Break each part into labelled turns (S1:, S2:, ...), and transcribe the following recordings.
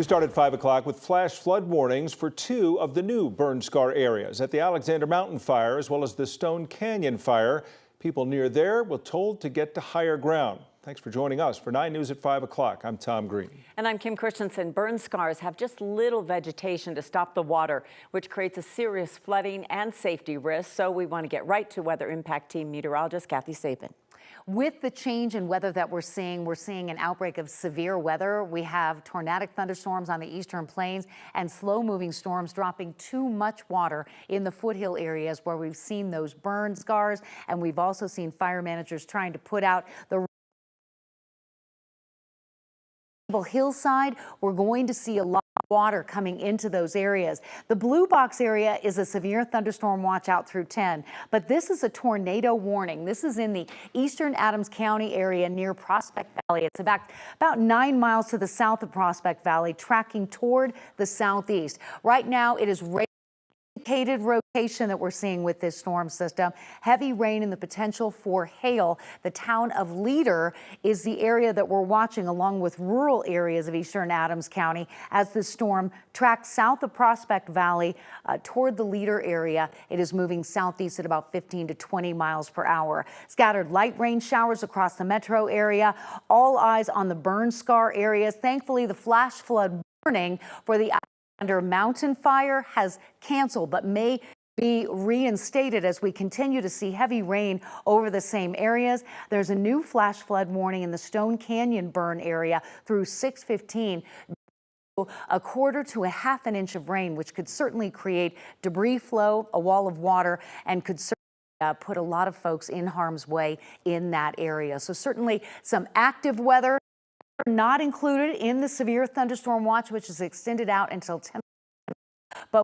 S1: We start at 5 o'clock with flash flood warnings for two of the new burn scar areas at the Alexander Mountain fire as well as the Stone Canyon fire. People near there were told to get to higher ground. Thanks for joining us for 9 News at 5 o'clock. I'm Tom Green.
S2: And I'm Kim Christensen. Burn scars have just little vegetation to stop the water, which creates a serious flooding and safety risk. So we want to get right to Weather Impact Team meteorologist Kathy Sabin.
S3: With the change in weather that we're seeing an outbreak of severe weather. We have tornadic thunderstorms on the eastern plains and slow-moving storms dropping too much water in the foothill areas where we've seen those burn scars. And we've also seen fire managers trying to put out the hillside. We're going to see a lot of water coming into those areas. The blue box area is a severe thunderstorm watch out through 10, but this is a tornado warning. This is in the eastern Adams County area near Prospect Valley. It's about 9 miles to the south of Prospect Valley, tracking toward the southeast. Right now, it is rotation that we're seeing with this storm system. Heavy rain and the potential for hail. The town of Leader is the area that we're watching along with rural areas of eastern Adams County as the storm tracks south of Prospect Valley toward the Leader area. It is moving southeast at about 15 to 20 miles per hour. Scattered light rain showers across the metro area. All eyes on the burn scar areas. Thankfully, the flash flood warning for the Alexander Mountain fire has canceled, but may be reinstated as we continue to see heavy rain over the same areas. There's a new flash flood warning in the Stone Canyon burn area through 6:15. A quarter to a half an inch of rain, which could certainly create debris flow, a wall of water, and could certainly put a lot of folks in harm's way in that area. So certainly some active weather not included in the severe thunderstorm watch, which is extended out until 10. But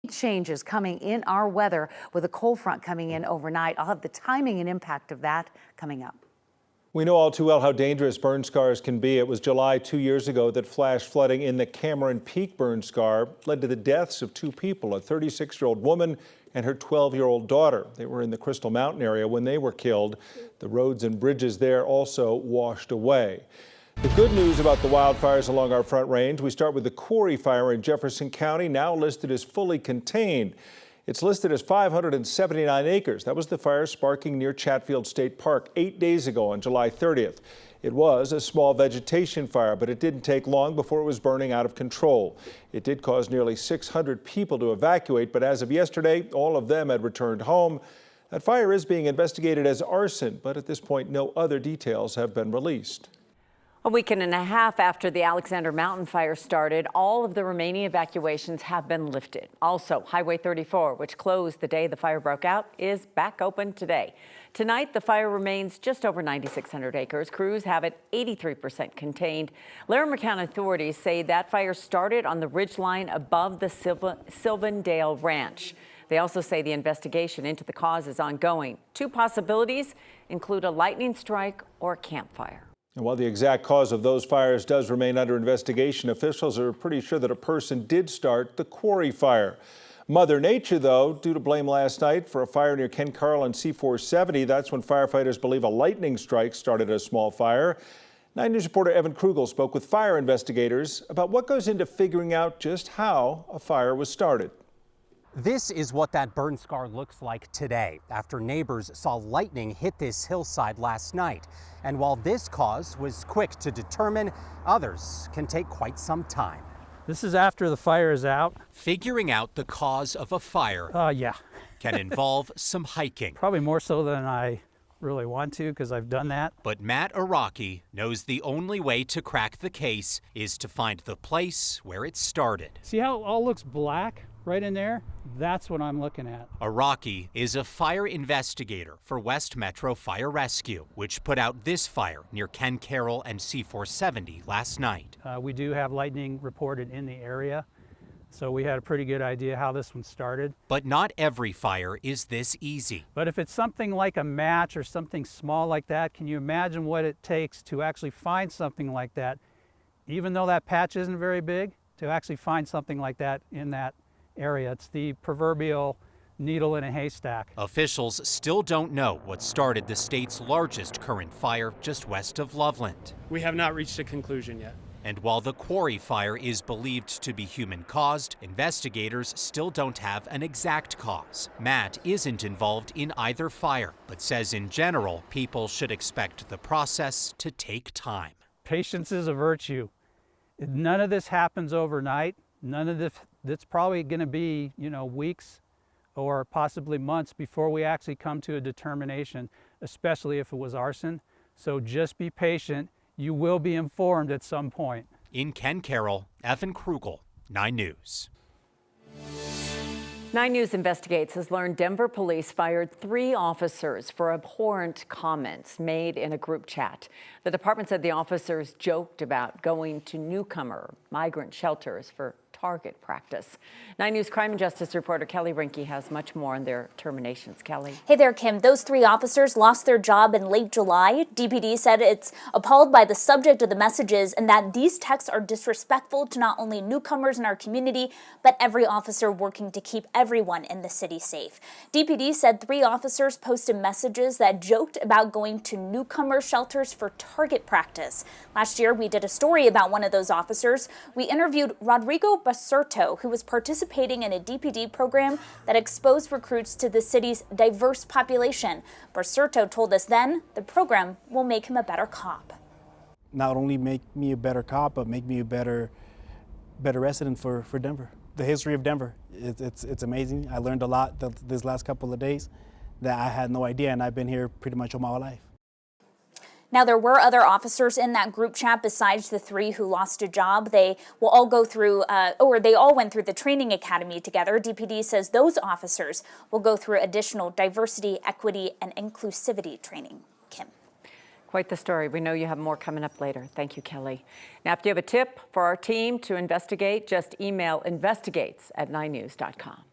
S3: changes coming in our weather with a cold front coming in overnight. I'll have the timing and impact of that coming up.
S1: We know all too well how dangerous burn scars can be. It was July 2 years ago that flash flooding in the Cameron Peak burn scar led to the deaths of two people, a 36-year-old woman and her 12-year-old daughter. They were in the Crystal Mountain area when they were killed. The roads and bridges there also washed away. The good news about the wildfires along our Front Range, we start with the Quarry fire in Jefferson County, now listed as fully contained. It's listed as 579 acres. That was the fire sparking near Chatfield State Park 8 days ago on July 30th. It was a small vegetation fire, but it didn't take long before it was burning out of control. It did cause nearly 600 people to evacuate, but as of yesterday, all of them had returned home. That fire is being investigated as arson, but at this point, no other details have been released.
S2: A weekend and a half after the Alexander Mountain fire started, all of the remaining evacuations have been lifted. Also, Highway 34, which closed the day the fire broke out, is back open today. Tonight, the fire remains just over 9,600 acres. Crews have it 83% contained. Larimer County authorities say that fire started on the ridgeline above the Sylvandale Ranch. They also say the investigation into the cause is ongoing. Two possibilities include a lightning strike or a campfire.
S1: And while the exact cause of those fires does remain under investigation, officials are pretty sure that a person did start the Quarry fire. Mother Nature, though, due to blame last night for a fire near Ken Carl and C470. That's when firefighters believe a lightning strike started a small fire. 9 News reporter Evan Krugel spoke with fire investigators about what goes into figuring out just how a fire was started.
S4: This is what that burn scar looks like today after neighbors saw lightning hit this hillside last night. And while this cause was quick to determine, others can take quite some time.
S5: This is after the fire is out.
S4: Figuring out the cause of a fire can involve some hiking.
S5: Probably more so than I really want to because I've done that.
S4: But Matt Araki knows the only way to crack the case is to find the place where it started.
S5: See how it all looks black right in there? That's what I'm looking at.
S4: Araki is a fire investigator for West Metro Fire Rescue, which put out this fire near Ken Carroll and C470 last night.
S5: We do have lightning reported in the area, so we had a pretty good idea how this one started.
S4: But not every fire is this easy.
S5: But if it's something like a match or something small like that, can you imagine what it takes to actually find something like that, even though that patch isn't very big, to actually find something like that in that area? It's the proverbial needle in a haystack.
S4: Officials still don't know what started the state's largest current fire just west of Loveland.
S6: We have not reached a conclusion yet.
S4: And while the quarry fire is believed to be human-caused, investigators still don't have an exact cause. Matt isn't involved in either fire, but says in general, people should expect the process to take time.
S5: Patience is a virtue. None of this happens overnight. None of this, it's probably going to be, weeks or possibly months before we actually come to a determination, especially if it was arson. So just be patient. You will be informed at some point.
S4: In Ken Carroll, Evan Krugel, 9 News.
S2: 9 News Investigates has learned Denver police fired 3 officers for abhorrent comments made in a group chat. The department said the officers joked about going to newcomer migrant shelters for target practice. 9 News crime and justice reporter Kelly Rinke has much more on their terminations. Kelly.
S6: Hey there, Kim. Those 3 officers lost their job in late July. DPD said it's appalled by the subject of the messages and that these texts are disrespectful to not only newcomers in our community, but every officer working to keep everyone in the city safe. DPD said 3 officers posted messages that joked about going to newcomer shelters for target practice. Last year, we did a story about one of those officers. We interviewed Rodrigo Basurto, who was participating in a DPD program that exposed recruits to the city's diverse population. Basurto told us then the program will make him a better cop.
S7: Not only make me a better cop, but make me a better resident for Denver. The history of Denver, it's amazing. I learned a lot this last couple of days that I had no idea, and I've been here pretty much all my life.
S6: Now, there were other officers in that group chat besides the 3 who lost a job. They will all go through, they all went through the training academy together. DPD says those officers will go through additional diversity, equity, and inclusivity training. Kim.
S2: Quite the story. We know you have more coming up later. Thank you, Kelly. Now, if you have a tip for our team to investigate, just email investigates@9news.com.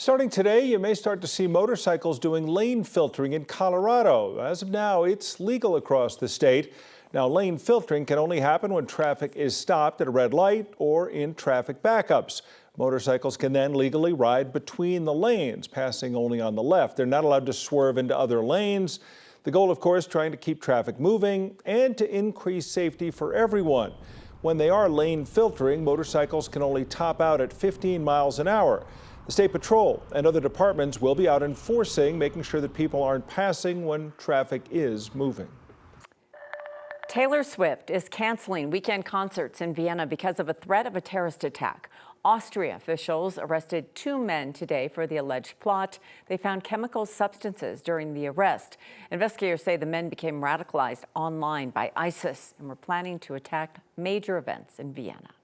S1: Starting today, you may start to see motorcycles doing lane filtering in Colorado. As of now, it's legal across the state. Now, lane filtering can only happen when traffic is stopped at a red light or in traffic backups. Motorcycles can then legally ride between the lanes, passing only on the left. They're not allowed to swerve into other lanes. The goal, of course, trying to keep traffic moving and to increase safety for everyone. When they are lane filtering, motorcycles can only top out at 15 miles an hour. The State Patrol and other departments will be out enforcing, making sure that people aren't passing when traffic is moving.
S2: Taylor Swift is canceling weekend concerts in Vienna because of a threat of a terrorist attack. Austria officials arrested 2 men today for the alleged plot. They found chemical substances during the arrest. Investigators say the men became radicalized online by ISIS and were planning to attack major events in Vienna.